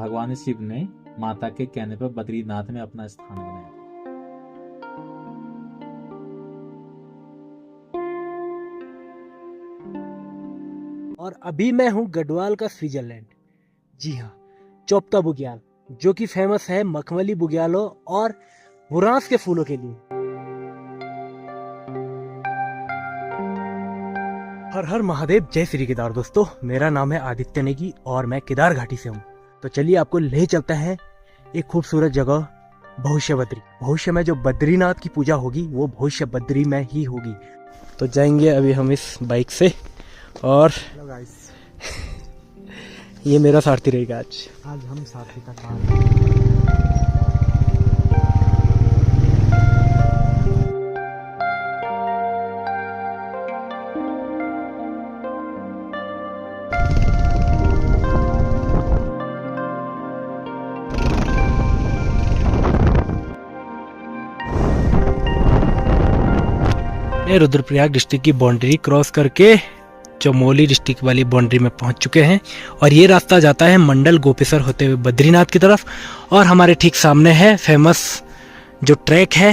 भगवान शिव ने माता के कहने पर बद्रीनाथ में अपना स्थान बनाया। और अभी मैं हूँ गढ़वाल का स्विट्जरलैंड। जी हाँ, चोपता बुग्याल, जो कि फेमस है मखमली बुग्यालों और बुरांस के फूलों के लिए। हर हर महादेव, जय श्री केदार। दोस्तों, मेरा नाम है आदित्य नेगी और मैं केदार घाटी से हूँ। तो चलिए आपको ले चलते हैं एक खूबसूरत जगह, भविष्य बद्री। भविष्य में जो बद्रीनाथ की पूजा होगी वो भविष्य बद्री में ही होगी। तो जाएंगे अभी हम इस बाइक से। और ये मेरा सारथी रहेगा आज हम सारथी का काम। रुद्रप्रयाग डिस्ट्रिक्ट की बाउंड्री क्रॉस करके चमोली डिस्ट्रिक्ट वाली बाउंड्री में पहुंच चुके हैं और ये रास्ता जाता है मंडल गोपेसर होते हुए बद्रीनाथ की तरफ। और हमारे ठीक सामने है फेमस जो ट्रैक है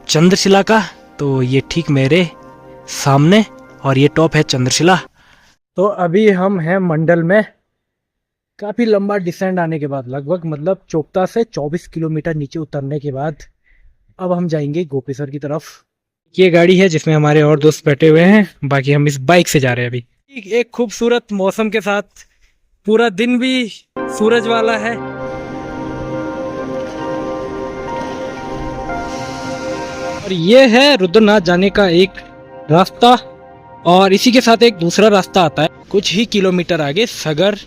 चंद्रशिला का। तो ये ठीक मेरे सामने और ये टॉप है चंद्रशिला। तो अभी हम हैं मंडल में। काफ़ी लंबा डिसेंड आने के बाद, लगभग मतलब चोपता से 24 किलोमीटर नीचे उतरने के बाद अब हम जाएंगे गोपेसर की तरफ। ये गाड़ी है जिसमें हमारे और दोस्त बैठे हुए हैं, बाकी हम इस बाइक से जा रहे हैं। अभी एक खूबसूरत मौसम के साथ, पूरा दिन भी सूरज वाला है। और ये है रुद्रनाथ जाने का एक रास्ता और इसी के साथ एक दूसरा रास्ता आता है कुछ ही किलोमीटर आगे, सगर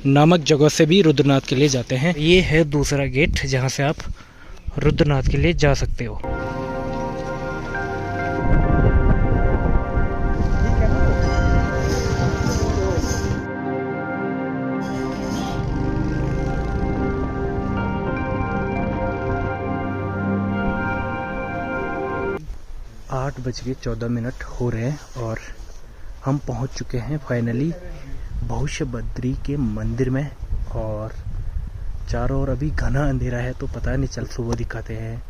नामक जगह से भी रुद्रनाथ के लिए जाते हैं। ये है दूसरा गेट जहां से आप रुद्रनाथ के लिए जा सकते हो। 8:14 हो रहे हैं और हम पहुंच चुके हैं फाइनली भविष्य बद्री के मंदिर में। और चारों ओर अभी घना अंधेरा है तो पता नहीं चल, सुबह दिखाते हैं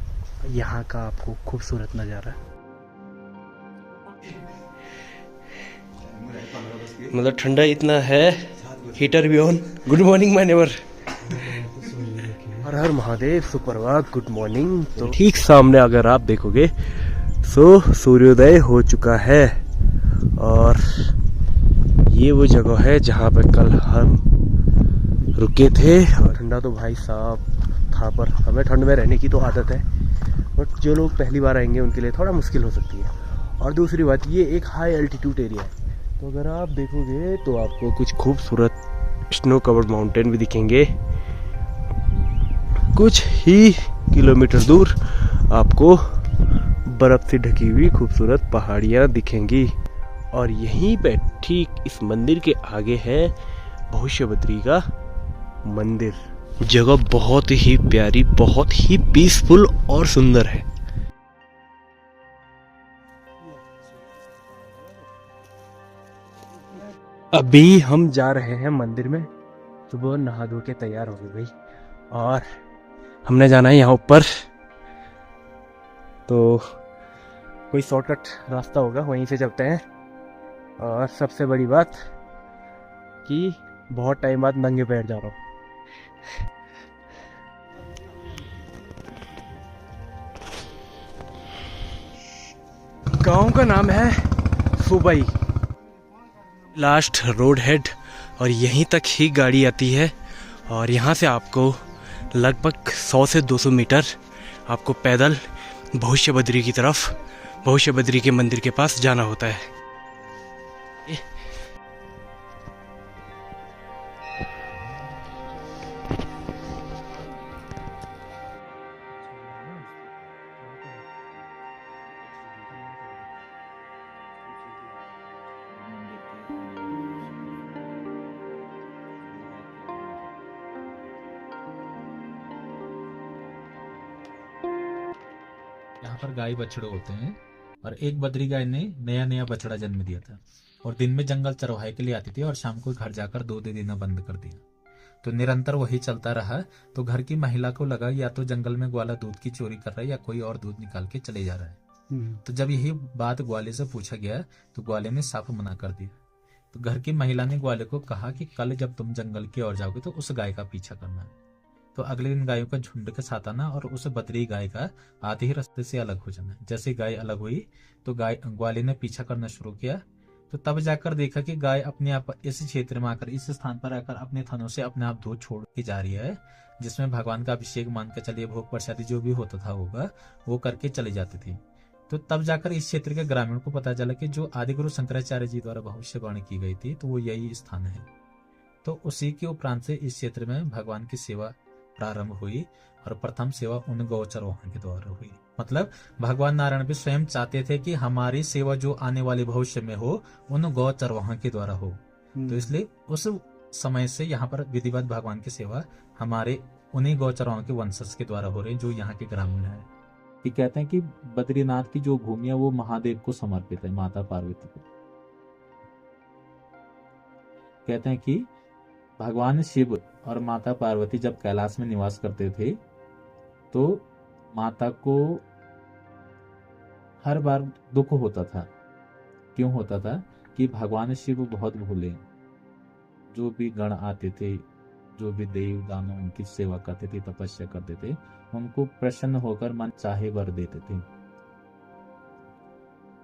यहाँ का आपको खूबसूरत नज़ारा। मतलब ठंडा इतना है, हीटर भी on. Good morning my neighbour. हर हर महादेव, सुप्रभात, गुड मॉर्निंग। तो ठीक सामने अगर आप देखोगे तो सूर्योदय हो चुका है और ये वो जगह है जहाँ पे कल हम रुके थे। और ठंडा तो भाई साहब था, पर हमें ठंड में रहने की तो आदत है, बट जो लोग पहली बार आएंगे उनके लिए थोड़ा मुश्किल हो सकती है। और दूसरी बात, ये एक हाई एल्टीट्यूड एरिया है, तो अगर आप देखोगे तो आपको कुछ खूबसूरत स्नो कवर्ड माउंटेन भी दिखेंगे। कुछ ही किलोमीटर दूर आपको बर्फ से ढकी हुई खूबसूरत पहाड़ियाँ दिखेंगी। और यहीं पे ठीक इस मंदिर के आगे है भविष्य बद्री का मंदिर। जगह बहुत ही प्यारी, बहुत ही पीसफुल और सुंदर है। अभी हम जा रहे हैं मंदिर में। सुबह नहा धो के तैयार हो गई और हमने जाना है यहाँ ऊपर, तो कोई शॉर्टकट रास्ता होगा वहीं से चलते हैं। और सबसे बड़ी बात कि बहुत टाइम बाद नंगे पैर जा रहा हूँ। गांव का नाम है सुबई, लास्ट रोड हेड, और यहीं तक ही गाड़ी आती है। और यहाँ से आपको लगभग 100 से 200 मीटर आपको पैदल भविष्य बद्री की तरफ, भविष्य बद्री के मंदिर के पास जाना होता है। यहाँ पर गाय बछड़े होते हैं और एक बद्री गाय ने नया नया बछड़ा जन्म दिया था और दिन में जंगल चरवाहे के लिए आती थी और शाम को घर जाकर दूध देना बंद कर दिया। तो निरंतर वही चलता रहा। तो घर की महिला को लगा या तो जंगल में ग्वाला दूध की चोरी कर रहा है या कोई और दूध निकाल के चले जा रहा है। तो जब यही बात ग्वाले से पूछा गया तो ग्वाले ने साफ मना कर दिया। तो घर की महिला ने ग्वाले को कहा कि कल जब तुम जंगल की ओर जाओगे तो उस गाय का पीछा करना है। तो अगले दिन गायों का झुंड के साथ आना और उस बदरी गाय का आधे ही रास्ते से अलग हो जाना। जैसे गाय अलग हुई तो ग्वाले ने पीछा करना शुरू किया। तो तब जाकर देखा कि गाय अपने आप इस क्षेत्र में आकर, इस स्थान पर आकर अपने थनों से अपने आप दूध छोड़ के जा रही है, जिसमें भगवान का अभिषेक मान के चलिए भोग प्रसादी जो भी होता था होगा वो करके चली जाती थी। तो तब जाकर इस क्षेत्र के ग्रामीण को पता चला कि जो आदि गुरु शंकराचार्य जी द्वारा भविष्यवाणी की गई थी तो वो यही स्थान है। तो उसी के उपरांत से इस क्षेत्र में भगवान की सेवा प्रारंभ हुई और प्रथम सेवा उन गौचरों के द्वारा हुई। मतलब भगवान नारायण भी स्वयं चाहते थे कि हमारी सेवा जो आने वाले भविष्य में हो उन गौचरवाह के द्वारा हो। तो इसलिए उस समय से यहाँ पर विधिवत भगवान की सेवा हमारे उन्हीं गौचरवाह के वंशज के द्वारा हो रही जो यहाँ के ग्रामीण है। कि कहते हैं कि बद्रीनाथ की जो भूमि है वो महादेव को समर्पित है, माता पार्वती को। कहते हैं कि भगवान शिव और माता पार्वती जब कैलाश में निवास करते थे तो माता को हर बार दुख होता था। क्यों होता था? कि भगवान शिव बहुत भोले, जो भी गण आते थे, जो भी देव दानव उनकी सेवा करते थे, तपस्या करते थे, उनको प्रसन्न होकर मन चाहे वर देते थे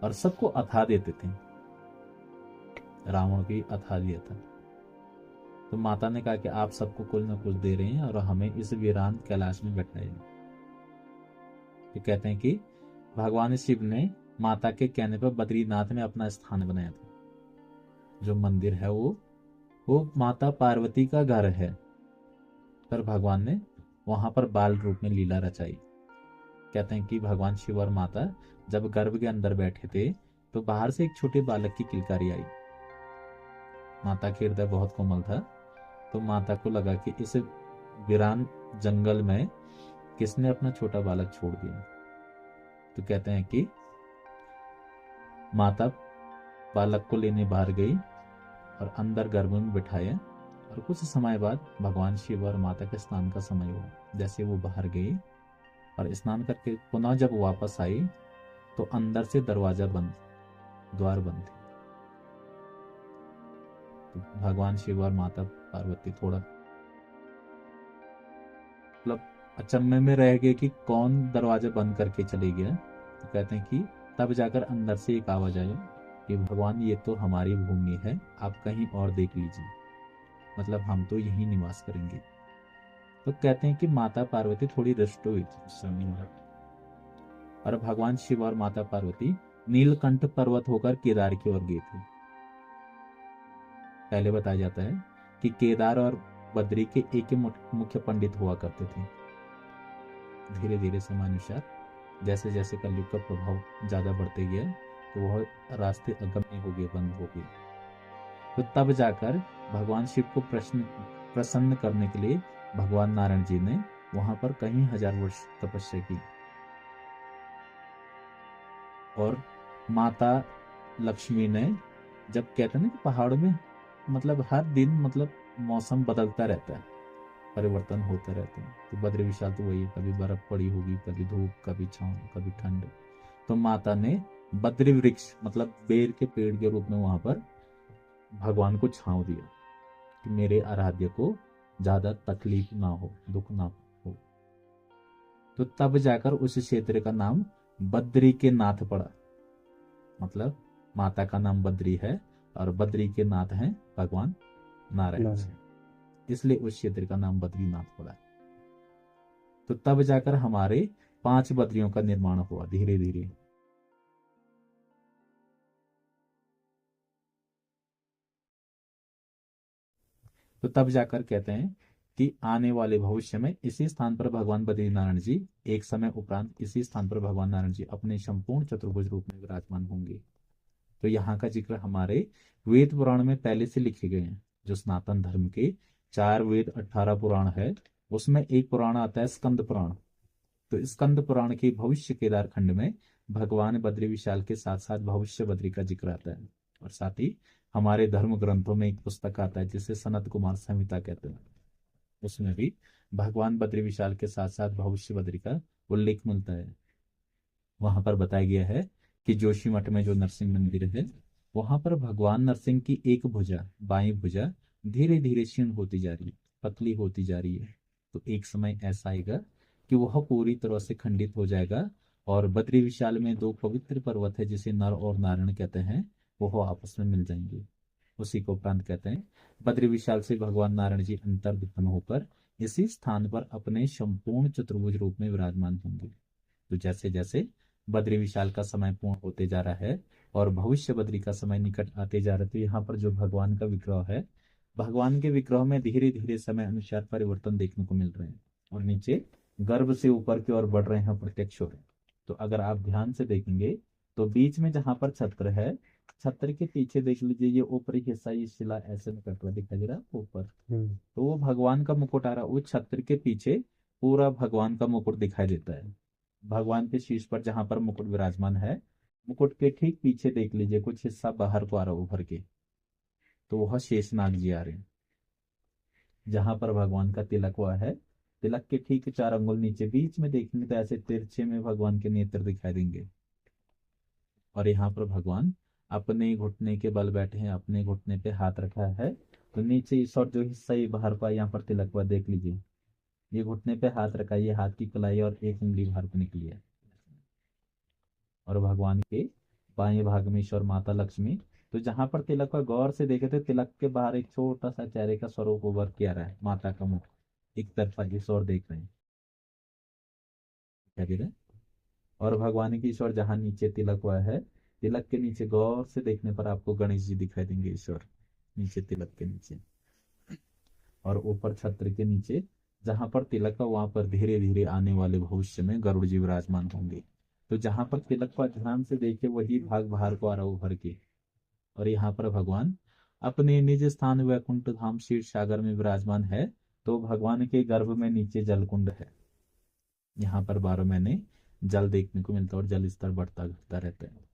और सबको अथा देते थे। रावण भी अथा दिया था। तो माता ने कहा कि आप सबको कुछ न कुछ दे रहे हैं और हमें इस वीरान कैलाश में बैठाइए। तो कहते हैं कि भगवान शिव ने माता के कहने पर बद्रीनाथ में अपना स्थान बनाया था। जो मंदिर है वो माता पार्वती का घर है, पर भगवान ने वहां पर बाल रूप में लीला रचाई। कहते हैं कि भगवान शिव और माता जब गर्भ के अंदर बैठे थे तो बाहर से एक छोटे बालक की किलकारी आई। माता के हृदय बहुत कोमल था, तो माता को लगा कि इस वीरान जंगल में किसने अपना छोटा बालक छोड़ दिया। तो कहते हैं कि माता बालक को लेने बाहर गई और अंदर गर्भ में बिठाया और कुछ समय बाद भगवान शिव और माता के स्नान का समय हुआ। जैसे वो बाहर गई और स्नान करके पुनः जब वापस आई तो अंदर से दरवाजा बंद, द्वार बंद थे। तो भगवान शिव और माता पार्वती थोड़ा मतलब अचंभे में रह गए कि कौन दरवाजा बंद करके चले गया। तो कहते हैं कि तब जाकर अंदर से एक आवाज आई कि भगवान ये तो हमारी भूमि है, आप कहीं और देख लीजिए, मतलब हम तो यहीं निवास करेंगे। तो कहते हैं कि माता पार्वती थोड़ी रुष्ट हुई थी और भगवान शिव और माता पार्वती नीलकंठ पर्वत होकर केदार की ओर गए थे। पहले बताया जाता है कि केदार और बद्री के एक ही मुख्य पंडित हुआ करते थे। धीरे धीरे समानुसार जैसे जैसे कलयुग का प्रभाव ज्यादा बढ़ते गया तो वह रास्ते अगम्य हो गए, बंद हो गए। तो तब जाकर भगवान शिव को प्रसन्न करने के लिए भगवान नारायण जी ने वहां पर कई हजार वर्ष तपस्या की और माता लक्ष्मी ने, जब कहते हैं ना कि पहाड़ों में मतलब हर दिन मतलब मौसम बदलता रहता है, परिवर्तन होता रहता है। तो बद्री विशाल तो वही है, कभी बर्फ पड़ी होगी, कभी धूप, कभी छांव, कभी ठंड। तो माता ने बद्री वृक्ष मतलब बेर के पेड़ के रूप में वहां पर भगवान को छांव दिया कि मेरे आराध्य को ज्यादा तकलीफ ना हो, दुख ना हो। तो तब जाकर उस क्षेत्र का नाम बद्री के नाथ पड़ा। मतलब माता का नाम बद्री है और बद्री के नाथ हैं भगवान नारायण जी, इसलिए उस क्षेत्र का नाम बद्रीनाथ पड़ा। तो तब जाकर हमारे 5 बद्रियों का निर्माण हुआ धीरे धीरे। तो तब जाकर कहते हैं कि आने वाले भविष्य में इसी स्थान पर भगवान बद्रीनारायण जी, एक समय उपरांत इसी स्थान पर भगवान नारायण जी अपने संपूर्ण चतुर्भुज रूप में विराजमान होंगे। तो यहाँ का जिक्र हमारे वेद पुराण में पहले से लिखे गए हैं। जो सनातन धर्म के 4 वेद 18 पुराण है, उसमें एक पुराण आता है स्कंद पुराण। तो स्कंद पुराण के भविष्य केदार खंड में भगवान बद्री विशाल के साथ साथ भविष्य बद्री का जिक्र आता है। और साथ ही हमारे धर्म ग्रंथों में एक पुस्तक आता है जिसे सनत कुमार संहिता कहते हैं। उसमें भी भगवान बद्री विशाल के साथ साथ भविष्य बद्री का उल्लेख मिलता है। वहां पर बताया गया है कि जोशीमठ में जो नरसिंह मंदिर है, वहां पर भगवान नरसिंह की एक भुजा, बाई भुजा, धीरे धीरे क्षीण होती जा रही है, पतली होती जा रही है। तो एक समय ऐसा आएगा कि वह पूरी तरह से खंडित हो जाएगा और बद्री विशाल में दो पवित्र पर्वत है जिसे नर और नारायण कहते हैं, वो आपस में मिल जाएंगे। उसी को उपरांत कहते हैं बद्री विशाल से भगवान नारायण जी अंतर्धान होकर इसी स्थान पर अपने संपूर्ण चतुर्भुज रूप में विराजमान होंगे। तो जैसे जैसे बद्री विशाल का समय पूर्ण होते जा रहा है और भविष्य बद्री का समय निकट आते जा रहा है, तो यहाँ पर जो भगवान का विग्रह है, भगवान के विग्रह में धीरे धीरे समय अनुसार परिवर्तन देखने को मिल रहे हैं और नीचे गर्भ से ऊपर की ओर बढ़ रहे हैं, प्रत्यक्ष हो रहे हैं। तो अगर आप ध्यान से देखेंगे तो बीच में जहां पर छत्र है, छत्र के पीछे देख लीजिए, ये ऊपरी हिस्सा, ये शिला ऐसे में कट रहा दिखाई दे रहा है ऊपर, तो वो भगवान का मुकुट आ रहा है। वो छत्र के पीछे पूरा भगवान का मुकुट दिखाई देता है। भगवान के शीर्ष पर जहां पर मुकुट विराजमान है, मुकुट के ठीक पीछे देख लीजिए कुछ हिस्सा बाहर को आ रहा है उभर के, तो वह शेषनाग जी आ रहे हैं। जहां पर भगवान का तिलक हुआ है, तिलक के ठीक 4 अंगुल नीचे बीच में देखेंगे तो ऐसे तिरछे में भगवान के नेत्र दिखाई देंगे। और यहाँ पर भगवान अपने घुटने के बल बैठे हैं, अपने घुटने पे हाथ रखा है। तो नीचे इस और जो हिस्सा ये बाहर का यहाँ पर तिलक हुआ देख लीजिए, ये घुटने पे हाथ रखा है, ये हाथ की कलाई और एक उंगली बाहर को निकली है। और भगवान के बाएं भाग में ईश्वर माता लक्ष्मी। तो जहां पर तिलक का गौर से देखे तो तिलक के बाहर एक छोटा सा चेहरे का स्वरूप उभर के आ रहा है, माता का मुख एक तरफा इस ओर देख रहे हैं, क्या कह रहे हैं। और भगवान की ईश्वर जहां नीचे तिलक हुआ है, तिलक के नीचे गौर से देखने पर आपको गणेश जी दिखाई देंगे, ईश्वर नीचे तिलक के नीचे। और ऊपर छत्र के नीचे जहां पर तिलक का, वहां पर धीरे धीरे आने वाले भविष्य में गरुड़ जी विराजमान होंगे। तो जहां पर तिलक को ध्यान से देखे वही भाग बाहर को आ रहा उभर के। और यहाँ पर भगवान अपने निज स्थान वैकुंठ धाम क्षीर सागर में विराजमान है। तो भगवान के गर्भ में नीचे जलकुंड है, यहाँ पर 12 महीने जल देखने को मिलता है और जल स्तर बढ़ता घटता रहता है।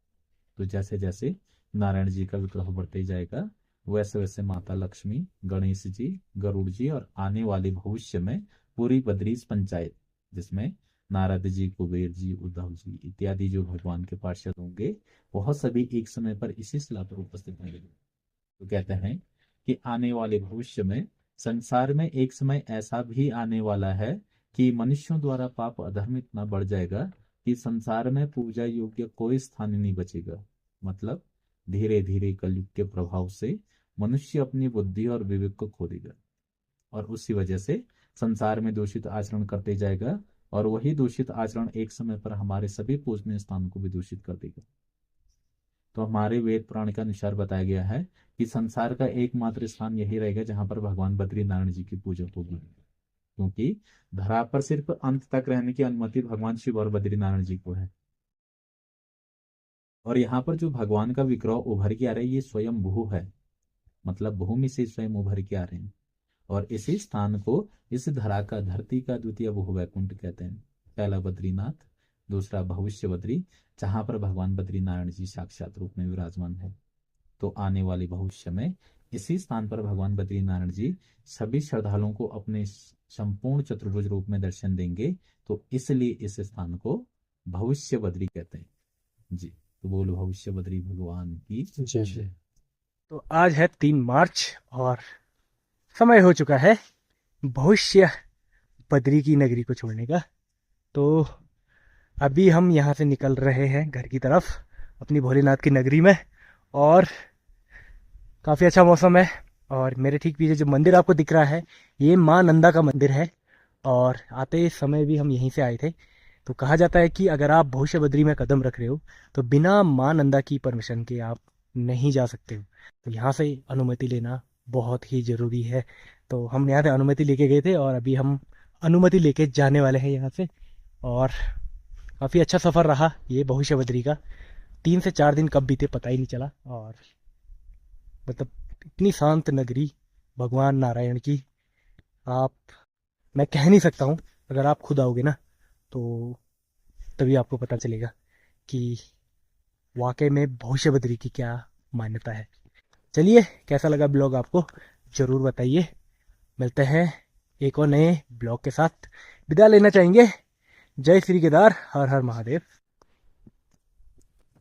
तो जैसे जैसे नारायण जी का विग्रह बढ़ते जाएगा, वैसे वैसे माता लक्ष्मी, गणेश जी, गरुड़ जी और आने वाले भविष्य में पूरी बद्रीश पंचायत, जिसमें नारद जी, कुबेर जी, उद्धव जी इत्यादि जो भगवान के पार्षद होंगे, वह सभी एक समय पर इसी शिला पर उपस्थित होंगे। तो कहते हैं कि आने वाले भविष्य में संसार में एक समय ऐसा भी आने वाला है कि मनुष्यों द्वारा पाप अधर्म इतना बढ़ जाएगा कि संसार में पूजा योग्य कोई स्थान नहीं बचेगा। मतलब धीरे धीरे कलयुग के प्रभाव से मनुष्य अपनी बुद्धि और विवेक को खो देगा और उसी वजह से संसार में दूषित आचरण करते जाएगा और वही दूषित आचरण एक समय पर हमारे सभी पूजनीय स्थानों को भी दूषित कर देगा। तो हमारे वेद पुराण के अनुसार बताया गया है कि संसार का एकमात्र स्थान यही रहेगा जहां पर भगवान बद्री नारायण जी की पूजा होगी, क्योंकि धरा पर सिर्फ अंत तक रहने की अनुमति भगवान शिव और बद्री नारायण जी को है। और यहाँ पर जो भगवान का विग्रह उभर के आ रहा है, ये स्वयं भू है, मतलब भूमि से स्वयं उभर के आ रहे हैं। और इसी स्थान को, इस धरा का, धरती का द्वितीय भू वैकुंठ कहते हैं। पहला बद्रीनाथ, दूसरा भविष्य बद्री, जहां पर भगवान बद्री नारायण जी साक्षात रूप में विराजमान है। तो आने वाले भविष्य में इसी स्थान पर भगवान बद्री नारायण जी सभी श्रद्धालुओं को अपने संपूर्ण चतुर्भुज रूप में दर्शन देंगे। तो इसलिए इस स्थान को भविष्य बद्री कहते हैं जी। तो बोल भविष्य बद्री भगवान की जय। तो आज है 3 मार्च और समय हो चुका है भविष्य बद्री की नगरी को छोड़ने का। तो अभी हम यहाँ से निकल रहे हैं घर की तरफ, अपनी भोलेनाथ की नगरी में। और काफ़ी अच्छा मौसम है और मेरे ठीक पीछे जो मंदिर आपको दिख रहा है, ये माँ नंदा का मंदिर है। और आते समय भी हम यहीं से आए थे। तो कहा जाता है कि अगर आप भविष्य बद्री में कदम रख रहे हो तो बिना माँ नंदा की परमिशन के आप नहीं जा सकते हो। तो यहाँ से अनुमति लेना बहुत ही ज़रूरी है। तो हम यहाँ से अनुमति लेके गए थे और अभी हम अनुमति लेके जाने वाले हैं यहाँ से। और काफ़ी अच्छा सफ़र रहा ये भविष्य बद्री का। 3 से 4 दिन कब बीते पता ही नहीं चला। और मतलब इतनी शांत नगरी भगवान नारायण की, मैं कह नहीं सकता हूँ। अगर आप खुद आओगे ना तो तभी आपको पता चलेगा कि वाकई में भविष्य बद्री की क्या मान्यता है। चलिए, कैसा लगा ब्लॉग आपको ज़रूर बताइए। मिलते हैं एक और नए ब्लॉग के साथ विदा लेना चाहेंगे। जय श्री केदार, हर हर महादेव।